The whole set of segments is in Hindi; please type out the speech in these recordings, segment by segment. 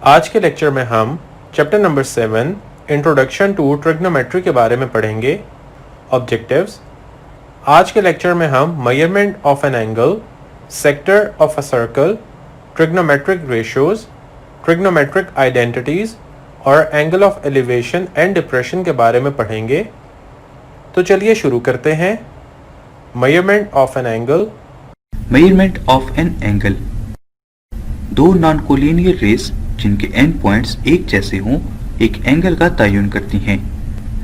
आज के लेक्चर में हम chapter number 7 introduction to trigonometry के बारे में पढ़ेंगे। ऑब्जेक्टिव्स। आज के लेक्चर में हम measurement of an angle, sector of a circle, trigonometric ratios, trigonometric identities और angle of elevation and depression के बारे में पढ़ेंगे। तो चलिए शुरू करते हैं। Measurement of an angle. Measurement of an angle. दो नॉन कोलिनियर रेस जिनके एंड पॉइंट्स एक जैसे हों एक एंगल का तयन करती हैं।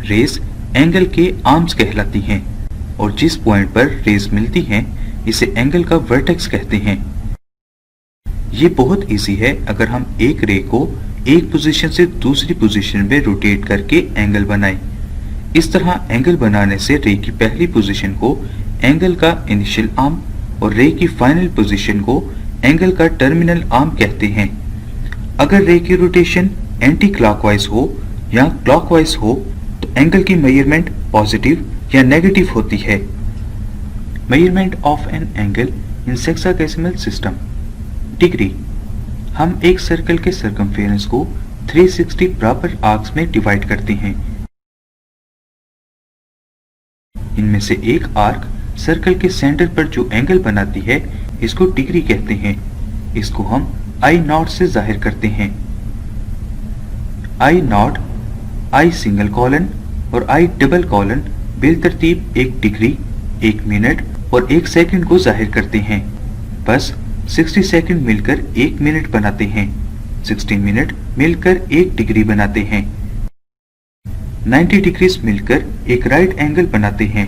रेस एंगल के आर्म्स कहलाती हैं और जिस पॉइंट पर रेस मिलती हैं इसे एंगल का वर्टेक्स कहते हैं। ये बहुत इजी है अगर हम एक रे को एक पोजीशन से दूसरी पोजीशन में रोटेट करके एंगल बनाएं। इस तरह एंगल बनाने से रे की पहली पोजीशन को एंगल का इनिशियल आर्म और रे की फाइनल पोजीशन को एंगल का टर्मिनल आर्म कहते हैं। अगर रे की रोटेशन एंटी क्लॉकवाइज हो या क्लॉकवाइज हो तो एंगल की मेजरमेंट पॉजिटिव या नेगेटिव होती है। Measurement of an angle in sexagesimal system. Degree. हम एक सर्कल के सर्कमफेरेंस को 360 बराबर आर्क्स में डिवाइड करते हैं। इनमें से एक आर्क सर्कल के सेंटर पर जो एंगल बनाती है इसको डिग्री कहते हैं। इसको हम आई नॉट से जाहिर करते हैं। आई नॉट, आई सिंगल कॉलन और आई डबल कॉलन बिलतरतीब एक डिग्री, एक मिनट और एक सेकंड को जाहिर करते हैं। बस 60 सेकंड मिलकर एक मिनट बनाते हैं। 60 मिनट मिलकर एक डिग्री बनाते हैं। 90 डिग्रीज मिलकर एक राइट एंगल बनाते हैं।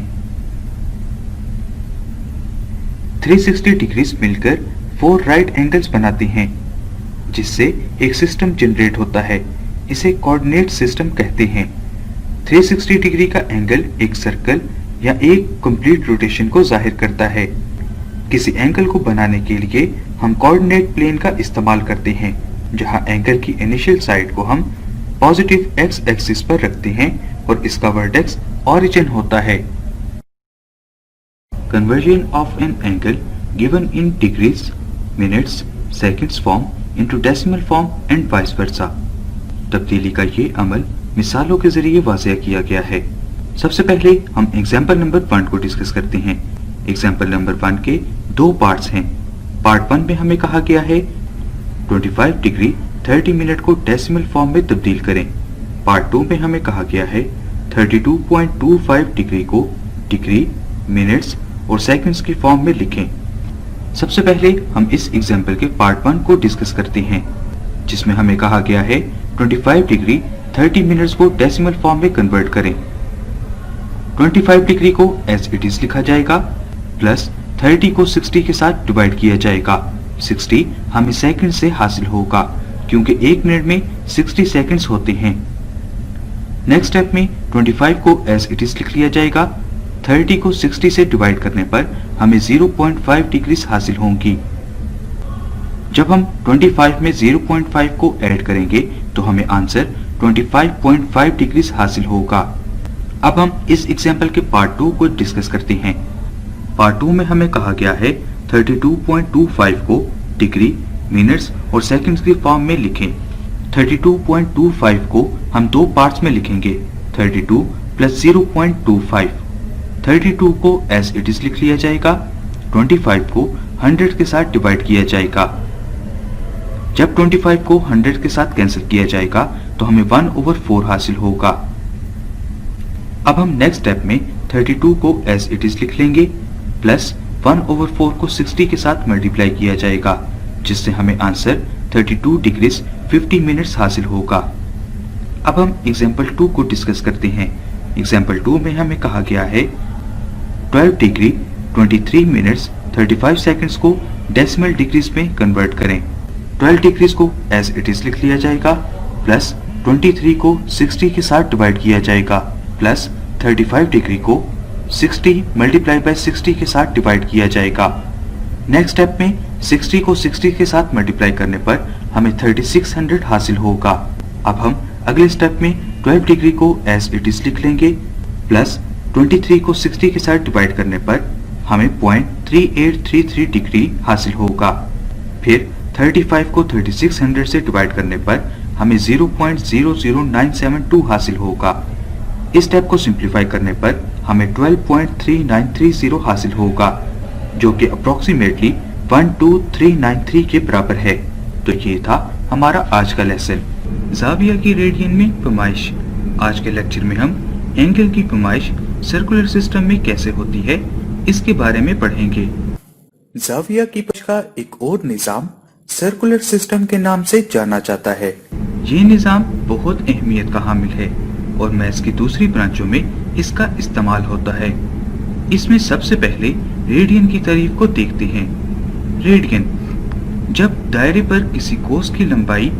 360 डिग्रीज मिलकर 4 राइट एंगल्स बनाते हैं, जिससे एक सिस्टम जनरेट होता है। इसे कोऑर्डिनेट सिस्टम कहते हैं। 360 डिग्री का एंगल एक सर्कल या एक कंप्लीट रोटेशन को जाहिर करता है। किसी एंगल को बनाने के लिए हम कोऑर्डिनेट प्लेन का इस्तेमाल करते हैं, जहां एंगल की इनिशियल साइड को हम पॉजिटिव एक्स एक्सिस पर रखते हैं और इसका वर्टेक्स ओरिजिन होता है। Conversion of an angle given in degrees, minutes, seconds form into decimal form and vice versa. तब्दीली का ये अमल मिसालों के जरिए वाज़ेह किया गया है। सबसे पहले हम एग्जाम्पल नंबर 1 को डिस्कस करते हैं। एग्जाम्पल नंबर 1 के दो पार्ट्स हैं। पार्ट 1 में हमें कहा गया है 25 डिग्री 30 मिनट को डेसिमल फॉर्म में तब्दील करें। पार्ट 2 में हमें कहा गया है 32.25 डिग्री को डिग्री, मिनट्स और सेकंड्स की फॉर्म में लिखें। सबसे पहले हम इस एग्जाम्पल के पार्ट 1 को डिस्कस करते हैं, जिसमें हमें कहा गया है 25 डिग्री 30 मिनट्स को डेसिमल फॉर्म में कन्वर्ट करें। 25 डिग्री को एज इट इज लिखा जाएगा प्लस 30 को 60 के साथ डिवाइड किया जाएगा। 60 हमें सेकंड से हासिल होगा क्योंकि एक मिनट में 60 सेकंड्स होते हैं। नेक्स्ट स्टेप में 25 को एज इट इज लिख लिया जाएगा। 30 को 60 से डिवाइड करने पर हमें 0.5 डिग्रीज हासिल होंगी। जब हम 25 में 0.5 को ऐड करेंगे तो हमें आंसर 25.5 डिग्रीज हासिल होगा। अब हम इस एग्जाम्पल के पार्ट 2 को डिस्कस करते हैं। पार्ट 2 में हमें कहा गया है 32.25 को डिग्री, मिनट्स और सेकंड्स की फॉर्म में लिखें। 32.25 को हम दो पार्ट्स में लिखेंगे, 32 प्लस 0.25। 32 को एज इट इज लिख लिया जाएगा। 25 को 100 के साथ डिवाइड किया जाएगा। जब 25 को 100 के साथ कैंसिल किया जाएगा तो हमें 1/4 हासिल होगा। अब हम नेक्स्ट स्टेप में 32 को एज इट इज लिख लेंगे प्लस 1/4 को 60 के साथ मल्टीप्लाई किया जाएगा, जिससे हमें आंसर 32 डिग्रीज 50 मिनट्स हासिल होगा। अब हम एग्जाम्पल 2 को डिस्कस करते हैं। एग्जाम्पल 2 में हमें कहा गया है 12 डिग्री 23 मिनट्स 35 सेकंड्स को डेसिमल डिग्रीज में कन्वर्ट करें। 12 डिग्रीज को एज इट इज लिख लिया जाएगा प्लस 23 को 60 के साथ डिवाइड किया जाएगा प्लस 35 डिग्री को 60 मल्टीप्लाई बाय 60 के साथ डिवाइड किया जाएगा। नेक्स्ट स्टेप में 60 को 60 के साथ मल्टीप्लाई करने पर हमें 3600 हासिल होगा। अब हम अगले स्टेप में 12 डिग्री को एज इट इज लिख लेंगे प्लस 23 को 60 के साथ डिवाइड करने पर हमें 0.3833 डिग्री हासिल होगा। फिर 35 को 3600 से डिवाइड करने पर हमें 0.00972 हासिल होगा। इस स्टेप को सिंप्लीफाई करने पर हमें 12.3930 हासिल होगा, जो कि अप्रोक्सीमेटली 12393 के बराबर है। तो ये था हमारा आज का लेसन, ज़ाविया की रेडियन में पैमाइश। आज के लेक्चर में हम एंगल की पैमाइश सर्कुलर सिस्टम में कैसे होती है इसके बारे में पढ़ेंगे। ज़ाविया की पैमाइश का एक और निज़ाम सर्कुलर सिस्टम के नाम से जाना जाता है। ये निज़ाम बहुत अहमियत का हामिल है और मैथ्स की दूसरी ब्रांचों में इसका इस्तेमाल होता है। इसमें सबसे पहले रेडियन की तारीफ को देखते हैं। रेडियन, जब दायरे पर किसी कोस की लंबाई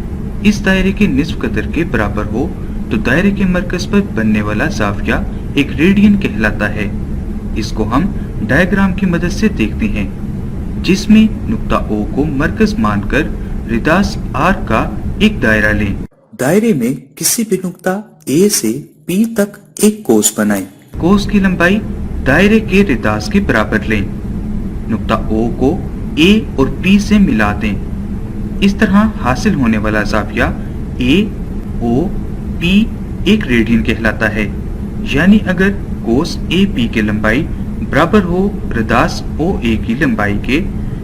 इस दायरे के निस्फ कदर के बराबर हो तो दायरे के मरकज पर बनने वाला ज़ाविया एक रेडियन कहलाता है। इसको हम डायग्राम की मदद से देखते हैं, जिसमें नुक्ता O को मरकज मानकर रिदास R का एक दायरा लें। दायरे में किसी भी नुक्ता A से P तक एक कोस बनाएं। कोस की लंबाई दायरे के रिदास के बराबर लें। नुक्ता O को A और P से मिला दें। इस तरह हासिल होने वाला ज़ाविया A O P एक रेडियन कहलाता है। यानी अगर कोस AP की लंबाई बराबर हो रिदास OA की लंबाई के,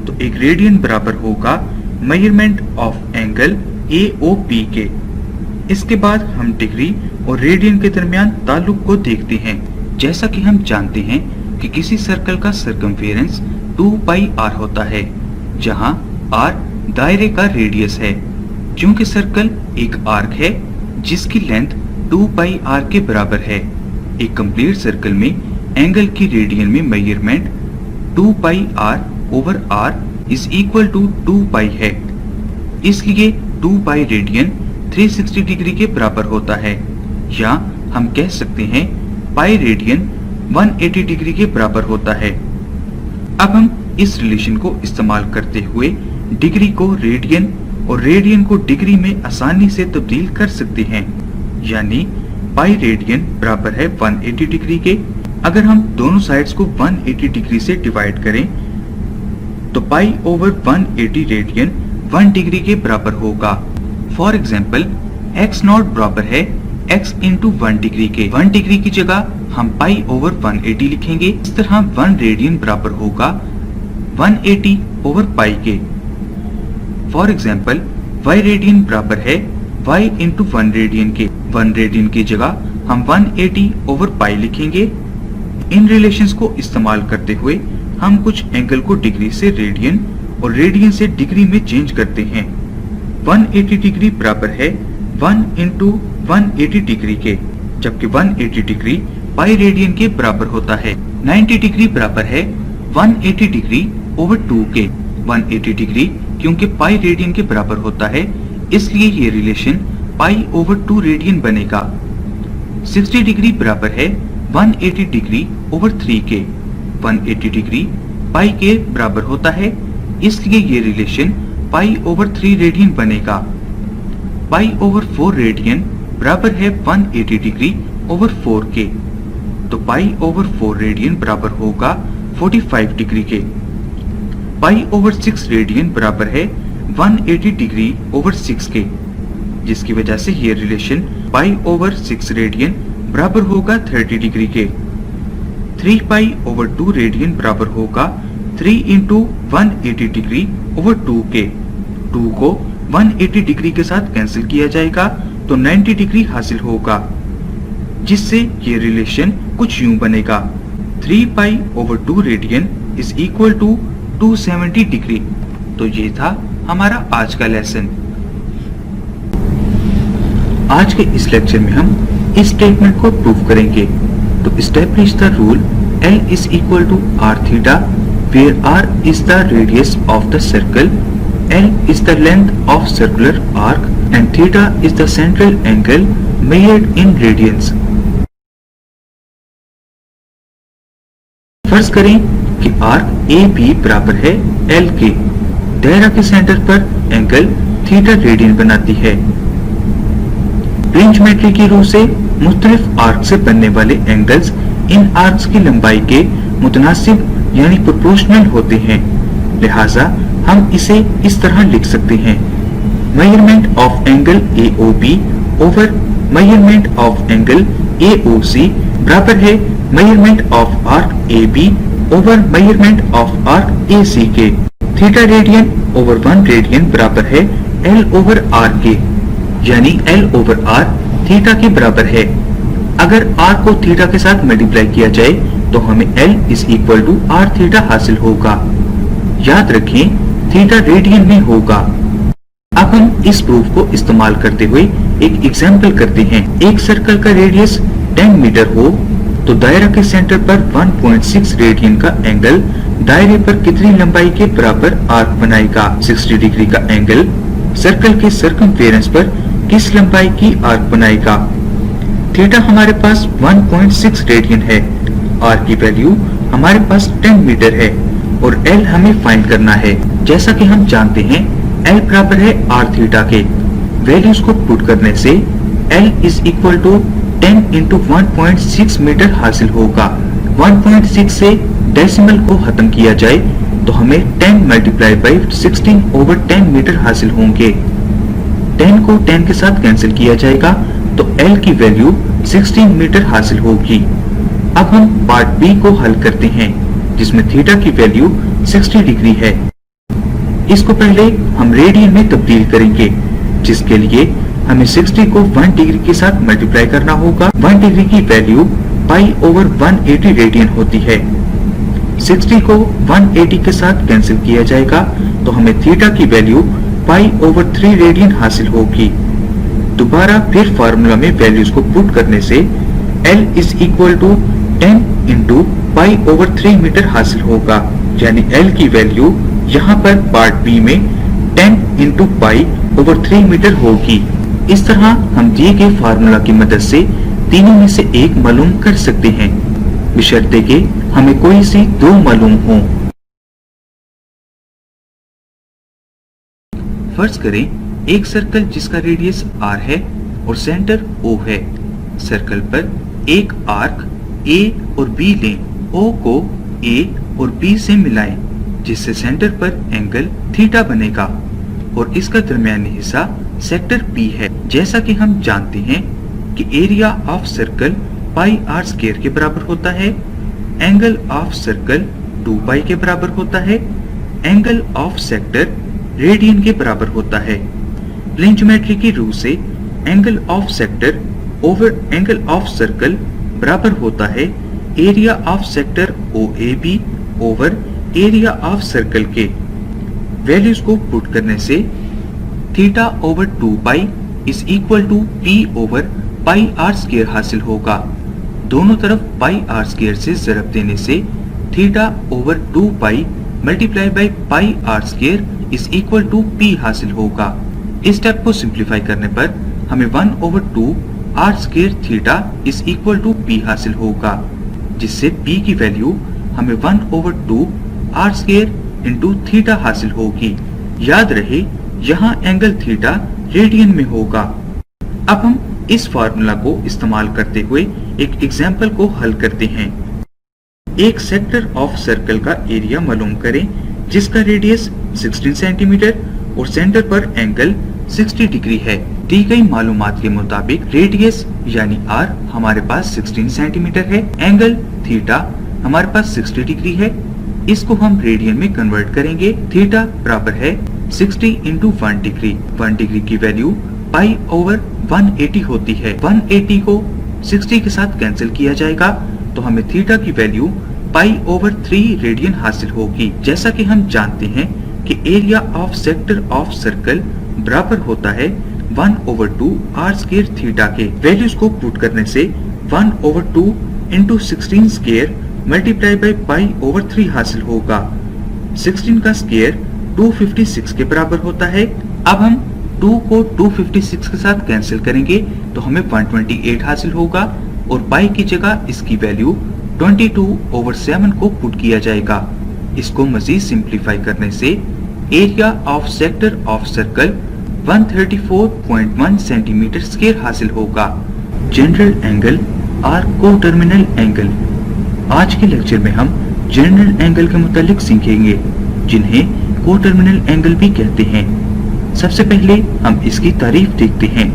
तो एक रेडियन बराबर होगा मेजरमेंट ऑफ एंगल AOP के। इसके बाद हम डिग्री और रेडियन के दरमियान ताल्लुक को देखते हैं। जैसा कि हम जानते हैं कि किसी सर्कल का सर्कमफेरेंस 2πr होता है, जहां r दायरे का रेडियस है। क्योंकि सर्कल एक आर्क है जिसकी लेंथ 2πr के बराबर है, एक कंप्लीट सर्कल में एंगल की रेडियन में measurement 2πr/r is equal to 2π है। इसलिए 2π रेडियन 360 डिग्री के बराबर होता है, या हम कह सकते हैं पाई रेडियन 180 डिग्री के बराबर होता है। अब हम इस रिलेशन को इस्तेमाल करते हुए डिग्री को रेडियन और रेडियन को डिग्री में आसानी से तब्दील कर सकते हैं। यानी पाई रेडियन बराबर है 180 डिग्री के। अगर हम दोनों साइड्स को 180 डिग्री से डिवाइड करें तो π/180 रेडियन 1 डिग्री के बराबर होगा। फॉर एग्जाम्पल x0 बराबर है x इंटू 1 डिग्री के। 1 डिग्री की जगह हम π/180 लिखेंगे। इस तरह 1 रेडियन बराबर होगा 180/π के। फॉर एग्जाम्पल y रेडियन बराबर है y इंटू 1 रेडियन के। 1 रेडियन की जगह हम 180/π लिखेंगे। इन रिलेशंस को इस्तेमाल करते हुए हम कुछ एंगल को डिग्री से रेडियन और रेडियन से डिग्री में चेंज करते हैं। 180 डिग्री बराबर है 1 इंटू 180 डिग्री के, जबकि 180 डिग्री पाई रेडियन के बराबर होता है। 90 डिग्री बराबर है 180 डिग्री ओवर 2 के। 180 डिग्री क्योंकि पाई रेडियन के बराबर होता है, इसलिए ये रिलेशन π/2 रेडियन बनेगा। 60 डिग्री बराबर है 180 डिग्री ओवर 3 के। 180 डिग्री पाई के बराबर होता है, इसलिए ये रिलेशन π/3 रेडियन बनेगा। π/4 रेडियन बराबर है 180 डिग्री ओवर 4 के, तो π/4 रेडियन बराबर होगा 45 डिग्री के। π/6 रेडियन बराबर है 180 डिग्री ओवर 6 के, जिसकी वजह से ये रिलेशन π/6 रेडियन बराबर होगा 30 डिग्री के। 3π/2 रेडियन बराबर होगा 3 इंटू 180 डिग्री ओवर 2 के। 2 को 180 डिग्री के साथ कैंसिल किया जाएगा तो 90 डिग्री हासिल होगा, जिससे ये रिलेशन कुछ यूं बनेगा 3π/2 radian is equal to 270 degree. तो ये था हमारा आज का लेसन। आज के इस लेक्चर में हम इस स्टेटमेंट को प्रूव करेंगे। तो establish the rule L is equal to r theta, where r is the radius of the circle, L is the length of circular arc, and theta is the central angle measured in radians. फर्ज करें कि आर्क AB बराबर है L के। दायरा के सेंटर पर एंगल थीटा रेडियन बनाती है। प्लेन ज्योमेट्री की रूह से मुख्तलिफ आर्क से बनने वाले एंगल्स इन आर्क्स की लंबाई के मुतनासिब यानी प्रोपोर्शनल होते हैं। लिहाजा हम इसे इस तरह लिख सकते हैं, measurement of angle AOB over measurement of angle AOC बराबर है measurement of arc AB over measurement of arc AC के। थीटा रेडियन ओवर 1 रेडियन बराबर है L ओवर R के, यानी L ओवर R थीटा के बराबर है। अगर R को थीटा के साथ मल्टीप्लाई किया जाए तो हमें L is equal to R theta हासिल होगा। याद रखें थीटा रेडियन में होगा। अब हम इस प्रूफ को इस्तेमाल करते हुए एक एग्जाम्पल करते हैं। एक सर्कल का रेडियस 10 मीटर हो तो दायरा के सेंटर पर 1.6 रेडियन का एंगल दायरे पर कितनी लंबाई के बराबर आर्क बनाएगा। 60 डिग्री का एंगल सर्कल के सर्कमफेरेंस पर किस लंबाई की आर्क बनाएगा। थीटा हमारे पास 1.6 रेडियन है, आर की वैल्यू हमारे पास 10 मीटर है और L हमें फाइंड करना है। जैसा कि हम जानते हैं L बराबर है R थीटा के। वैल्यूज को पुट करने से L is equal to 10 into 1.6 metre हासिल होगा। 1.6 से डेसिमल को खत्म किया जाए तो हमें 10 मल्टीप्लाई बाई 16 ओवर 10 मीटर हासिल होंगे। 10 को 10 के साथ कैंसिल किया जाएगा तो L की वैल्यू 16 मीटर हासिल होगी। अब हम पार्ट बी को हल करते हैं जिसमें थीटा की वैल्यू 60 डिग्री है। इसको पहले हम रेडियन में तब्दील करेंगे, जिसके लिए हमें 60 को 1 डिग्री के साथ मल्टीप्लाई करना होगा। 1 डिग्री की वैल्यू पाई ओवर 180 रेडियन होती है। 60 को 180 के साथ कैंसिल किया जाएगा तो हमें थीटा की वैल्यू पाई ओवर 3 रेडियन हासिल होगी। दोबारा फिर फार्मूला में वैल्यूज को पुट करने से L is equal to 10 into pi over 3 metre हासिल होगा, यानी L की वैल्यू यहाँ पर पार्ट बी में 10 इंटू पाई ओवर 3 मीटर होगी। इस तरह हम दिए गए फार्मूला की मदद से तीनों में से एक मालूम कर सकते हैं, बशर्ते कि हमें कोई सी दो मालूम हो। फर्ज करें एक सर्कल जिसका रेडियस R है और सेंटर O है। सर्कल पर एक आर्क A और B लें, O को A और B से मिलाएं, जिससे सेंटर पर एंगल थीटा बनेगा और इसका दरमियानी हिस्सा सेक्टर P है। जैसा कि हम जानते हैं कि area of circle pi R square के बराबर होता है, एंगल ऑफ सर्कल 2 पाई के बराबर होता है, एंगल ऑफ सेक्टर रेडियन के बराबर होता है। प्लेन ज्योमेट्री की रूल से angle of sector over angle of circle बराबर होता है area of sector OAB over area of circle के। वैल्यूज को पुट करने से theta over 2 pi is equal to P over pi R square हासिल होगा। दोनों तरफ पाई R स्क्वायर से ज़रब देने से theta over 2 pi multiply by pi R square is equal to P हासिल होगा। इस स्टेप को सिंप्लीफाई करने पर हमें 1 over 2 R square theta is equal to P हासिल होगा, जिससे P की वैल्यू हमें 1 over 2 R square into theta हासिल होगी। याद रहे यहाँ एंगल थीटा रेडियन में होगा। अब हम इस फार्मूला को इस्तेमाल करते हुए एक एग्जाम्पल को हल करते हैं। एक सेक्टर ऑफ सर्कल का एरिया मालूम करें जिसका रेडियस 16 सेंटीमीटर और सेंटर पर एंगल 60 डिग्री है। दी गई मालूमात के मुताबिक रेडियस यानी R हमारे पास 16 सेंटीमीटर है, एंगल थीटा हमारे पास 60 डिग्री है। इसको हम रेडियन में कन्वर्ट करेंगे। थीटा बराबर है 60 इंटू 1 डिग्री। 1 डिग्री की वैल्यू पाई ओवर 180 होती है। 180 को 60 के साथ कैंसिल किया जाएगा तो हमें थीटा की वैल्यू पाई ओवर 3 रेडियन हासिल होगी। जैसा कि हम जानते हैं कि area of sector of circle बराबर होता है 1 ओवर 2 R स्क्वायर थीटा के। वैल्यूज को पुट करने से 1 over 2 into 16 square multiply by pi over 3 हासिल होगा। 16 का स्क्वायर 256 के बराबर होता है। अब हम 2 को 256 के साथ कैंसिल करेंगे तो हमें 128 हासिल होगा और पाई की जगह इसकी वैल्यू 22 ओवर 7 को पुट किया जाएगा। इसको मजीद सिंप्लीफाई करने से area of sector of circle 134.1 centimetre square हासिल होगा। जनरल एंगल और को टर्मिनल एंगल। आज के लेक्चर में हम जनरल एंगल के मुतालिक सीखेंगे, जिन्हें कोटर्मिनल एंगल भी कहते हैं। सबसे पहले हम इसकी तारीफ देखते हैं।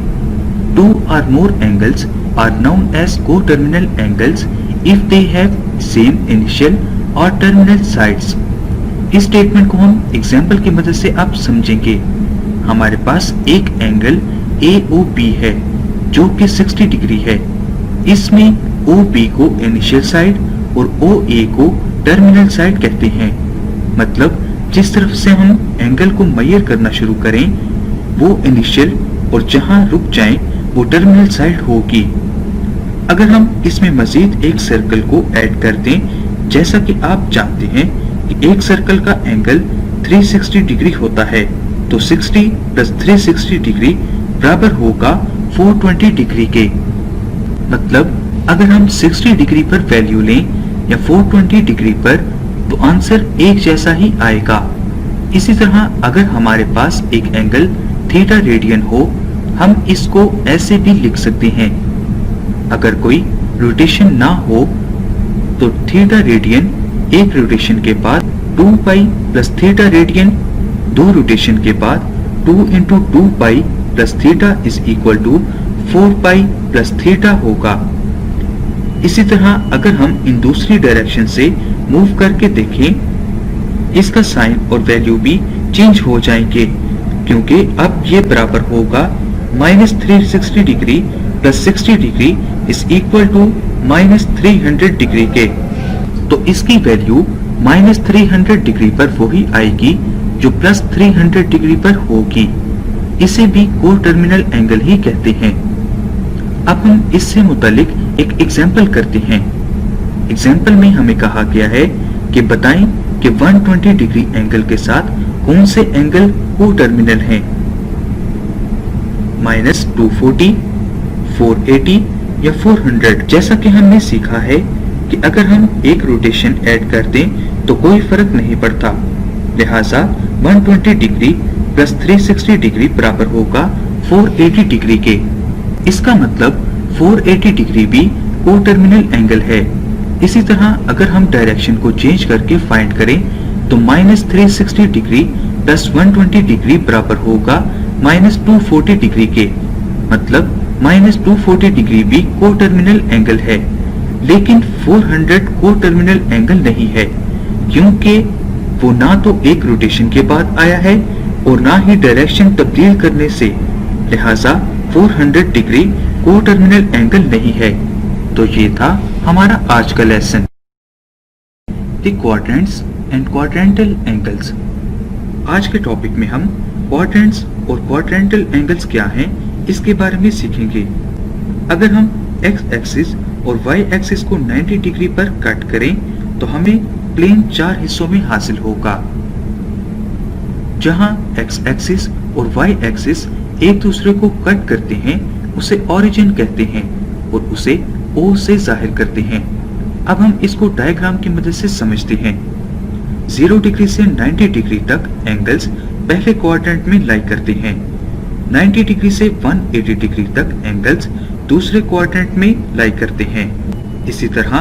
2 or more angles are known as coterminal angles if they have same initial or terminal sides। इस स्टेटमेंट को हम एग्जाम्पल की मदद से आप समझेंगे। हमारे पास एक एंगल AOB है जो कि 60 डिग्री है। इसमें OB को इनिशियल साइड और OA को टर्मिनल साइड कहते हैं। मतलब जिस तरफ से हम एंगल को मेजर करना शुरू करें वो इनिशियल और जहां रुक जाएं वो टर्मिनल साइड होगी। अगर हम इसमें मजीद एक सर्कल को ऐड कर दें, जैसा कि आप जानते हैं कि एक सर्कल का एंगल 360 डिग्री होता है, तो 60 प्लस 360 डिग्री बराबर होगा 420 डिग्री के। मतलब अगर हम 60 डिग्री पर वैल्यू लें या 420 डिग्री पर, तो आंसर एक जैसा ही आएगा। इसी तरह अगर हमारे पास एक एंगल थीटा रेडियन हो, हम इसको ऐसे भी लिख सकते हैं। अगर कोई रोटेशन ना हो तो थीटा रेडियन एक रोटेशन के बाद 2 pi plus theta radian 2 rotation के बाद 2 into 2 pi plus theta is equal to 4 pi plus theta होगा। इसी तरह अगर हम इन दूसरी डायरेक्शन से मूव करके देखें, इसका साइन और वैल्यू भी चेंज हो जाएंगे, क्योंकि अब ये बराबर होगा -360 degree plus 60 degree is equal to -300 degree के। तो इसकी वैल्यू -300 डिग्री पर वही आएगी जो +300 डिग्री पर होगी। इसे भी कोटर्मिनल एंगल ही कहते हैं। अब हम इससे मुतालिक एक एग्जाम्पल करते हैं। एग्जाम्पल में हमें कहा गया है कि बताएं कि 120 डिग्री एंगल के साथ कौन से एंगल कोटर्मिनल हैं। -240, 480 या 400। जैसा कि हमने सीखा है कि अगर हम एक रोटेशन ऐड कर दें तो कोई फर्क नहीं पड़ता, लिहाजा 120 डिग्री प्लस 360 डिग्री बराबर होगा 480 डिग्री के। इसका मतलब 480 डिग्री भी कोटर्मिनल एंगल है। इसी तरह अगर हम डायरेक्शन को चेंज करके फाइंड करें तो -360 डिग्री प्लस 120 डिग्री बराबर होगा -240 डिग्री के। मतलब -240 डिग्री भी कोटर्मिनल एंगल है, लेकिन 400 कोटर्मिनल एंगल नहीं है, क्योंकि वो ना तो एक रोटेशन के बाद आया है और ना ही डायरेक्शन तब्दील करने से, लिहाजा 400 डिग्री कोटर्मिनल एंगल नहीं है। तो ये था हमारा आज का lesson, the quadrants and quadrantal angles. आज के टॉपिक में हम क्वाड्रेंट्स और क्वाड्रेंटल एंगल्स क्या हैं इसके बारे में सीखेंगे। अगर हम x एक्सिस और y एक्सिस को 90 डिग्री पर कट करें तो हमें प्लेन 4 हिस्सों में हासिल होगा, जहां x एक्सिस और y एक्सिस एक दूसरे को कट करते हैं उसे ओरिजिन कहते हैं और उसे O से जाहिर करते हैं। अब हम इसको डायग्राम की मदद से समझते हैं। 0 डिग्री से 90 डिग्री तक एंगल्स पहले क्वाड्रेंट में लाई करते हैं। 90 डिग्री से 180 डिग्री तक एंगल्स दूसरे क्वाड्रेंट में लाई करते हैं। इसी तरह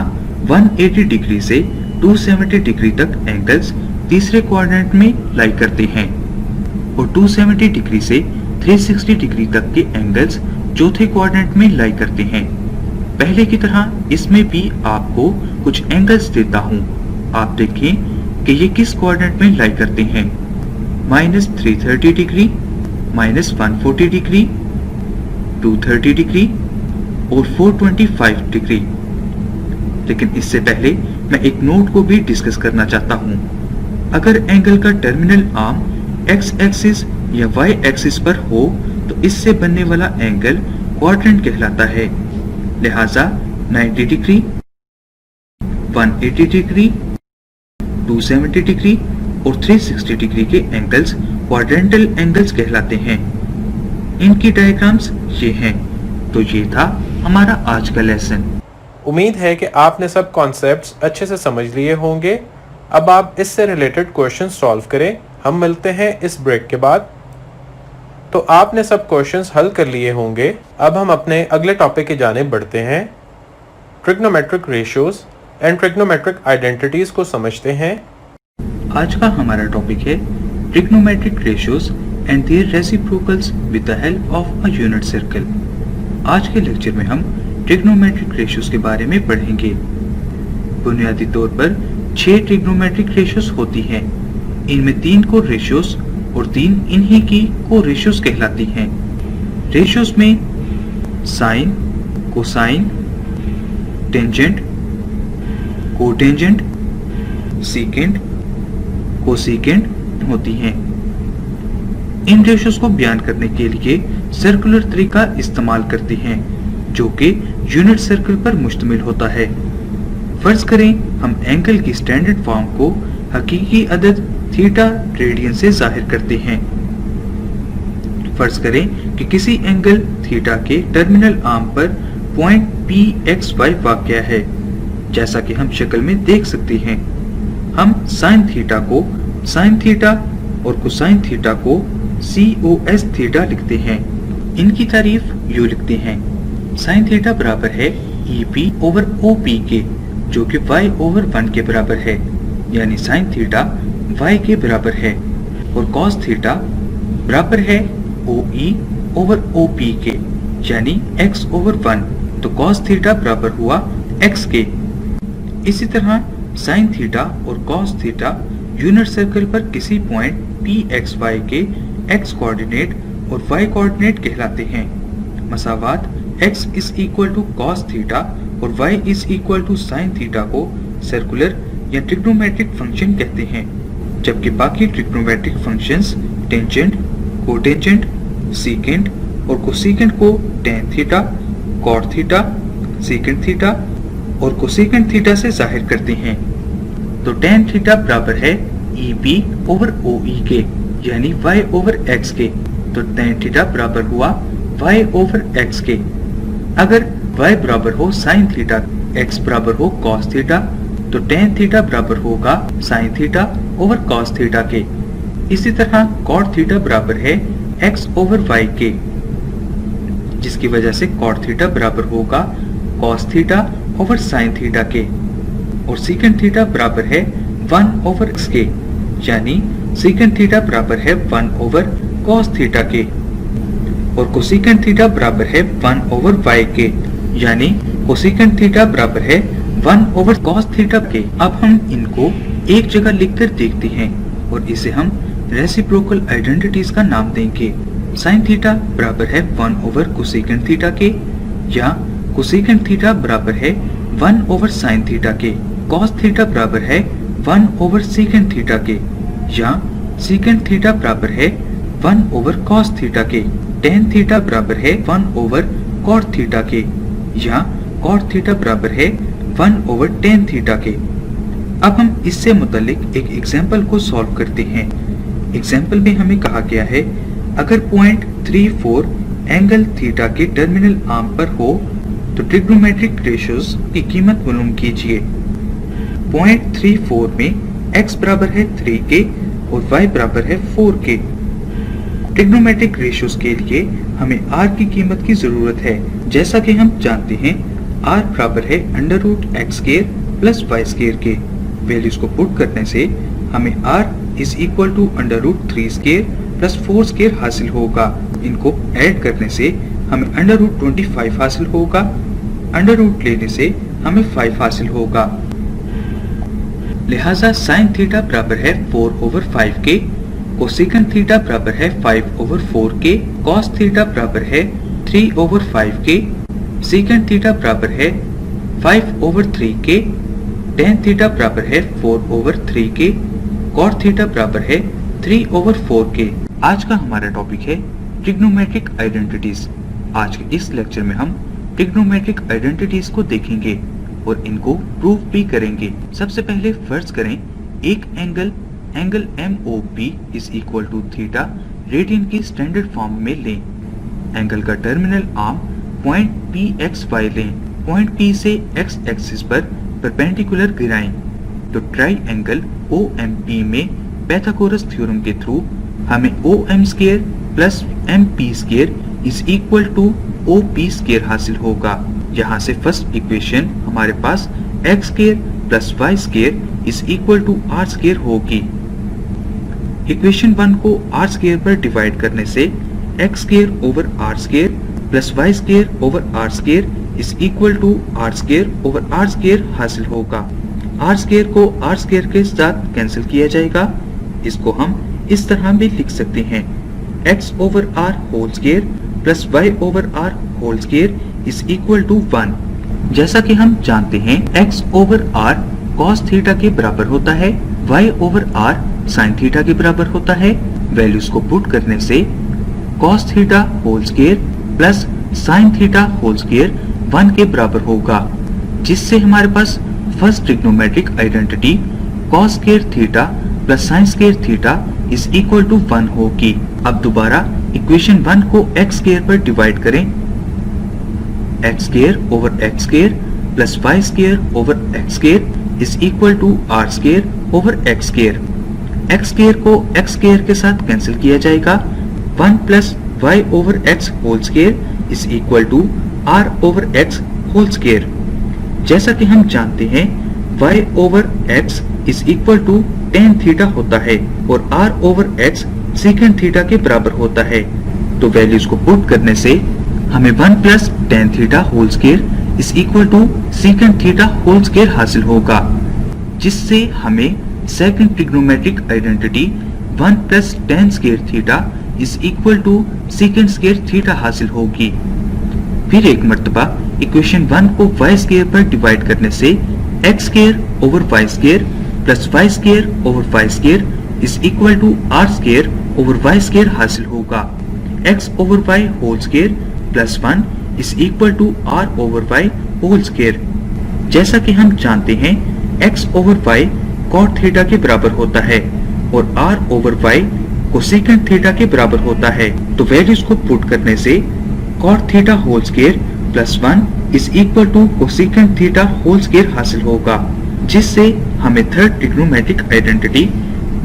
180 डिग्री से 270 डिग्री तक एंगल्स तीसरे क्वाड्रेंट में लाई करते हैं और 270 डिग्री से 360 डिग्री तक के एंगल्स चौथे क्वाड्रेंट में लाई करते हैं। पहले की तरह इसमें भी आपको कुछ एंगल्स देता हूँ, आप देखें कि ये किस क्वाड्रेंट में लाई करते हैं। -330 डिग्री, -140 डिग्री, 230 डिग्री और 425 डिग्री। लेकिन इससे पहले मैं एक नोट को भी डिस्कस करना चाहता हूँ। अगर एंगल का टर्मिनल आर्म x एक्सिस या y एक्सिस पर हो तो इससे बनने वाला एंगल क्वाड्रेंट कहलाता है। लिहाजा 90 डिग्री, 180 डिग्री, 270 डिग्री और 360 डिग्री के एंगल्स क्वाड्रेंटल एंगल्स कहलाते हैं। इनकी डायग्राम्स ये हैं। तो ये था हमारा आज का लेसन। उम्मीद है कि आपने सब कॉन्सेप्ट्स अच्छे से समझ लिए होंगे। अब आप इससे रिलेटेड क्वेश्चन सॉल्व करें। हम मिलते हैं इस ब्रेक के बाद। तो आपने सब क्वेश्चंस हल कर लिए होंगे। अब हम अपने अगले टॉपिक की जानिब बढ़ते हैं। Trigonometric ratios and trigonometric identities को समझते हैं। आज का हमारा टॉपिक है trigonometric ratios and their reciprocals with the help of a unit circle। आज के लेक्चर में हम ट्रिग्नोमेट्रिक रेशियोज के बारे में पढ़ेंगे। बुनियादी तौर पर 6 ट्रिग्नोमेट्रिक रेशियोज होती हैं। इनमें 3 को रेशियोज और 3 इन्हीं की को रेशियोज कहलाती हैं। रेशियोज में sine, cosine, tangent, cotangent, secant, cosecant होती हैं। इन रेशियोज को बयान करने के लिए सर्कुलर तरीका इस्तेमाल करते हैं जो कि यूनिट सर्कल पर मुश्तमिल होता है। फर्ज करें हम एंगल की स्टैंडर्ड फॉर्म को हकीकी अदद थीटा रेडियन से जाहिर करते हैं। फर्ज करें कि किसी एंगल थीटा के टर्मिनल आर्म पर पॉइंट PXY वाक़या है, जैसा कि हम शक्ल में देख सकते हैं। हम साइन थीटा को साइन थीटा और कोसाइन थीटा को COS थीटा लिखते हैं। इनकी तारीफ यूं लिखते हैं, साइन थीटा बराबर है EP ओवर OP के, जो कि Y ओवर 1 के बराबर है, यानी साइन थीटा Y के बराबर है, और कॉस थीटा बराबर है OE ओवर OP के, यानी X ओवर 1, तो कॉस थीटा बराबर हुआ X के। इसी तरह साइन थीटा और कॉस थीटा यूनिट सर्कल पर किसी पॉइंट PXY के X कोऑर्डिनेट और Y कोऑर्डिनेट कहलाते हैं। मसावात X is equal to cos theta और Y is equal to sine theta को सर्कुलर या ट्रिग्नोमेट्रिक फंक्शन कहते हैं, जबकि बाकी trigonometric functions tangent, cotangent, secant और कोसीकेंट को tan theta, cot theta, secant theta और कोसीकेंट थीटा से जाहिर करते हैं। तो टेन थीटा बराबर है EP ओवर OE के, यानी Y ओवर X के, तो टेन थीटा बराबर हुआ Y ओवर X के। अगर Y बराबर हो साइन थीटा, X बराबर हो कॉस थीटा, तो टेन थीटा बराबर होगा sine theta over cos theta के। इसी तरह कॉट थीटा बराबर है X ओवर Y के, जिसकी वजह से कॉट थीटा बराबर होगा cos theta over sign theta के, और सीकेंट थीटा बराबर है 1 ओवर X के, यानी सीकेंट थीटा बराबर है 1 ओवर कॉस थीटा के, और कोसीकेंट थीटा बराबर है 1 ओवर Y के, यानी कोसीकेंट थीटा बराबर है 1 ओवर कॉस थीटा के। अब हम इनको एक जगह लिखकर देखते हैं और इसे हम रेसिप्रोकल आइडेंटिटीज का नाम देंगे। साइन थीटा बराबर है 1 ओवर कोसीकेंट थीटा के, या कोसीकेंट थीटा बराबर है 1 ओवर साइन थीटा के, कॉस थीटा बराबर है 1 ओवर सीकेंट थीटा के, या सीकेंट थीटा बराबर है 1 ओवर कॉस थीटा के, टेन थीटा बराबर है 1 ओवर कॉट थीटा के, या कॉट थीटा बराबर है 1 ओवर टेन थीटा के। अब हम इससे मुतालिक एक एग्जाम्पल को सॉल्व करते हैं। एग्जाम्पल में हमें कहा गया है, अगर पॉइंट 34 एंगल थीटा के टर्मिनल आर्म पर हो तो ट्रिग्नोमेट्रिक रेशियोज की कीमत मालूम कीजिए। पॉइंट 34 में x बराबर है 3 के और y बराबर है 4 के। ट्रिग्नोमेट्रिक रेशियोज के लिए हमें r की कीमत की जरूरत है। जैसा कि हम जानते हैं r बराबर है under root x square plus y square के। वैल्यूज को पुट करने से हमें r is equal to under root 3 square plus 4 square हासिल होगा। इनको ऐड करने से हमें अंडर रूट 25 हासिल होगा। अंडर रूट लेने से हमें 5 हासिल होगा। लिहाजा साइन थीटा बराबर है 4 ओवर 5 के, कोसेकेंट थीटा बराबर है 5 ओवर 4 के, कॉस थीटा बराबर है 3 ओवर 5 के, सेकेंट थीटा बराबर है 5 ओवर 3 के, टेन थीटा बराबर है 4 ओवर 3 के, कॉट थीटा बराबर है 3 ओवर 4 के। आज का हमारा टॉपिक है ट्रिग्नोमेट्रिक आइडेंटिटीज। आज के इस लेक्चर में हम ट्रिग्नोमेट्रिक आइडेंटिटीज को देखेंगे और इनको प्रूव भी करेंगे। सबसे पहले फर्ज करें एक angle MOP is equal to theta radian की स्टैंडर्ड फॉर्म में लें। एंगल का टर्मिनल आर्म पॉइंट PXY लें। पॉइंट P से x एक्सिस पर परपेंडिकुलर गिराएं तो ट्राइएंगल OMP में पाइथागोरस थ्योरम के थ्रू हमें OM square plus MP square is equal to OP square हासिल होगा। यहाँ से फर्स्ट इक्वेशन हमारे पास x square plus y square is equal to r square होगी। इक्वेशन 1 को आर स्क्वायर पर डिवाइड करने से X square over R square plus Y square over R square is equal to are square over R square हासिल होगा। आर स्क्वायर को आर स्क्वायर के साथ कैंसिल किया जाएगा। इसको हम इस तरह भी लिख सकते हैं, X over R whole square plus Y over R whole square is equal to 1। जैसा कि हम जानते हैं X over R cos theta के बराबर होता है, y over r sine theta के बराबर होता है। वैल्यूज को पुट करने से cos theta whole square plus sine theta whole square 1 के बराबर होगा, जिससे हमारे पास first trigonometric identity cos square theta plus sine square theta is equal to 1 होगी। अब दोबारा इक्वेशन 1 को x स्क्वायर पर डिवाइड करें, x square over x square plus y square over x square is equal to are square over x square. X square को एक्स स्क्वायर के साथ कैंसिल किया जाएगा। 1 plus Y over X whole square is equal to R over X whole square. जैसा कि हम जानते हैं y ओवर x is equal to tan theta होता है और r ओवर x सेकंड थीटा के बराबर होता है। तो वैल्यूज को पुट करने से हमें 1 plus tan theta whole square is equal to second theta whole square हासिल होगा, जिससे हमें second trigonometric identity 1 plus tan square theta is equal to second square theta हासिल होगी। फिर एक मर्तबा इक्वेशन 1 को y स्क्वायर पर डिवाइड करने से x square over y square plus y square over y square is equal to r square over y square हासिल होगा। x over y whole square plus 1 is equal to r over y whole square. जैसा कि हम जानते हैं x over y cot theta के बराबर होता है और r over y cosecant theta के बराबर होता है। तो वैल्यूज को पुट करने से cot theta whole square plus 1 is equal to cosecant theta whole square हासिल होगा, जिससे हमें third trigonometric identity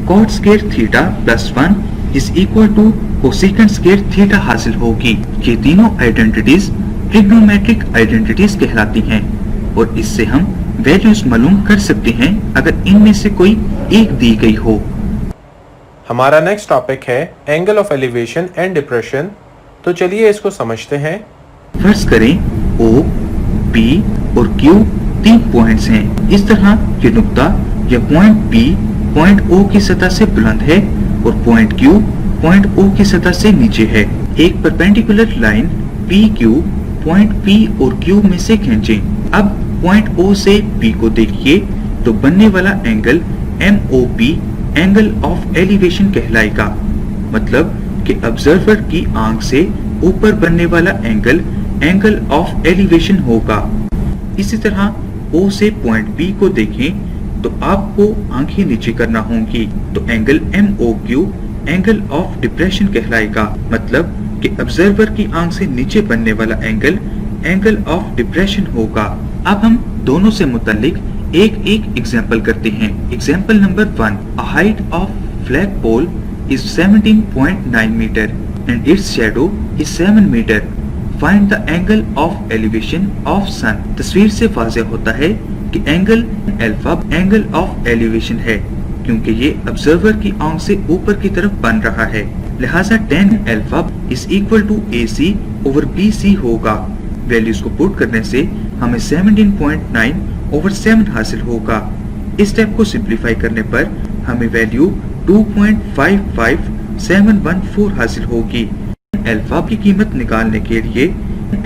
cot square theta plus 1 is equal to cosecant square theta हासिल होगी। ये तीनों आइडेंटिटीज ट्रिग्नोमेट्रिक आइडेंटिटीज कहलाती हैं और इससे हम वैल्यूज मालूम कर सकते हैं अगर इनमें से कोई एक दी गई हो। हमारा नेक्स्ट टॉपिक है angle of elevation and depression. तो चलिए इसको समझते हैं। फर्ज करें O, P और Q 3 पॉइंट्स हैं। इस तरह ये नुक्ता या पॉइंट P पॉइंट O की सतह से बुलंद है और पॉइंट Q पॉइंट O की सतह से नीचे है। एक perpendicular line PQ point P और Q में से खींचें। अब पॉइंट O से P को देखिए तो बनने वाला angle MOP angle of elevation कहलाएगा, मतलब कि ऑब्जर्वर की आंख से ऊपर बनने वाला एंगल एंगल ऑफ एलिवेशन होगा। इसी तरह O से पॉइंट P को देखें तो आपको आंखें नीचे करना होंगी, तो angle MOQ angle of depression कहलाएगा, मतलब कि ऑब्जर्वर की आंख से नीचे बनने वाला एंगल एंगल ऑफ डिप्रेशन होगा। अब हम दोनों से मुतालिक एक एक एग्जाम्पल करते हैं। Example number 1, a height of flagpole is 17.9 meter and its shadow is 7 meter. Find the angle of elevation of sun. तस्वीर से वाज़ेह होता है कि angle alpha angle of elevation है, क्योंकि ये ऑब्जर्वर की आंख से ऊपर की तरफ बन रहा है, लिहाजा tan alpha is equal to AC over BC होगा। वैल्यूज को पुट करने से हमें 17.9 ओवर 7 हासिल होगा। इस स्टेप को सिंप्लीफाई करने पर हमें वैल्यू 2.55714 हासिल होगी। अल्फा की कीमत निकालने के लिए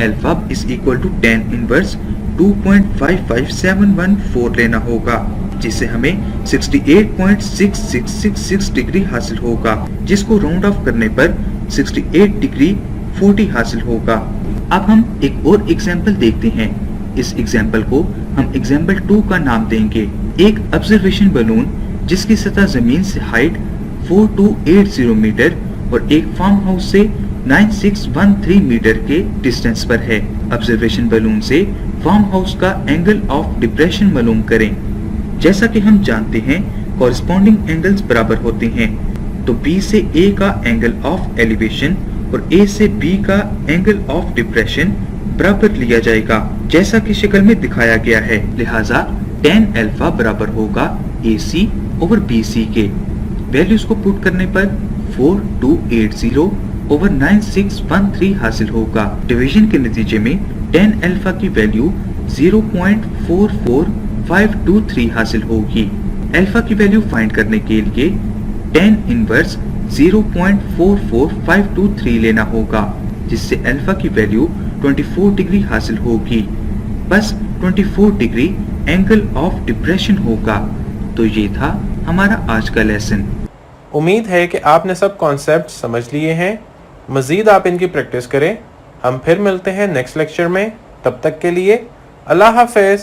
alpha is equal to tan inverse 2.55714 लेना होगा, जिससे हमें 68.6666 डिग्री हासिल होगा, जिसको राउंड ऑफ करने पर 68 डिग्री 40 हासिल होगा। अब हम एक और एग्जाम्पल देखते हैं। इस एग्जाम्पल को हम एग्जाम्पल 2 का नाम देंगे। एक ऑब्जर्वेशन बलून जिसकी सतह जमीन से हाइट 4280 मीटर और एक फार्म हाउस से 9613 मीटर के डिस्टेंस पर है। ऑब्जर्वेशन बलून से फार्म हाउस का एंगल ऑफ डिप्रेशन मालूम करें। जैसा कि हम जानते हैं कॉरेस्पॉन्डिंग एंगल्स बराबर होते हैं, तो B से A का एंगल ऑफ एलिवेशन और A से B का एंगल ऑफ डिप्रेशन बराबर लिया जाएगा, जैसा कि शक्ल में दिखाया गया है। लिहाजा tan अल्फा बराबर होगा AC ओवर BC के। वैल्यूज को पुट करने पर 4280/9613 हासिल होगा। डिवीजन के नतीजे में tan अल्फा की वैल्यू 0.44523 हासिल होगी। अल्फा की वैल्यू फाइंड करने के लिए tan इनवर्स 0.44523 लेना होगा, जिससे अल्फा की वैल्यू 24 डिग्री हासिल होगी। बस 24 डिग्री एंगल ऑफ डिप्रेशन होगा। तो ये था हमारा आज का लेसन। उम्मीद है कि आपने सब कॉन्सेप्ट समझ लिए हैं। मज़ीद आप इनकी प्रैक्टिस करें। हम फिर मिलते हैं नेक्स्ट लेक्चर में। तब तक के लिए अल्लाह हाफ़िज़।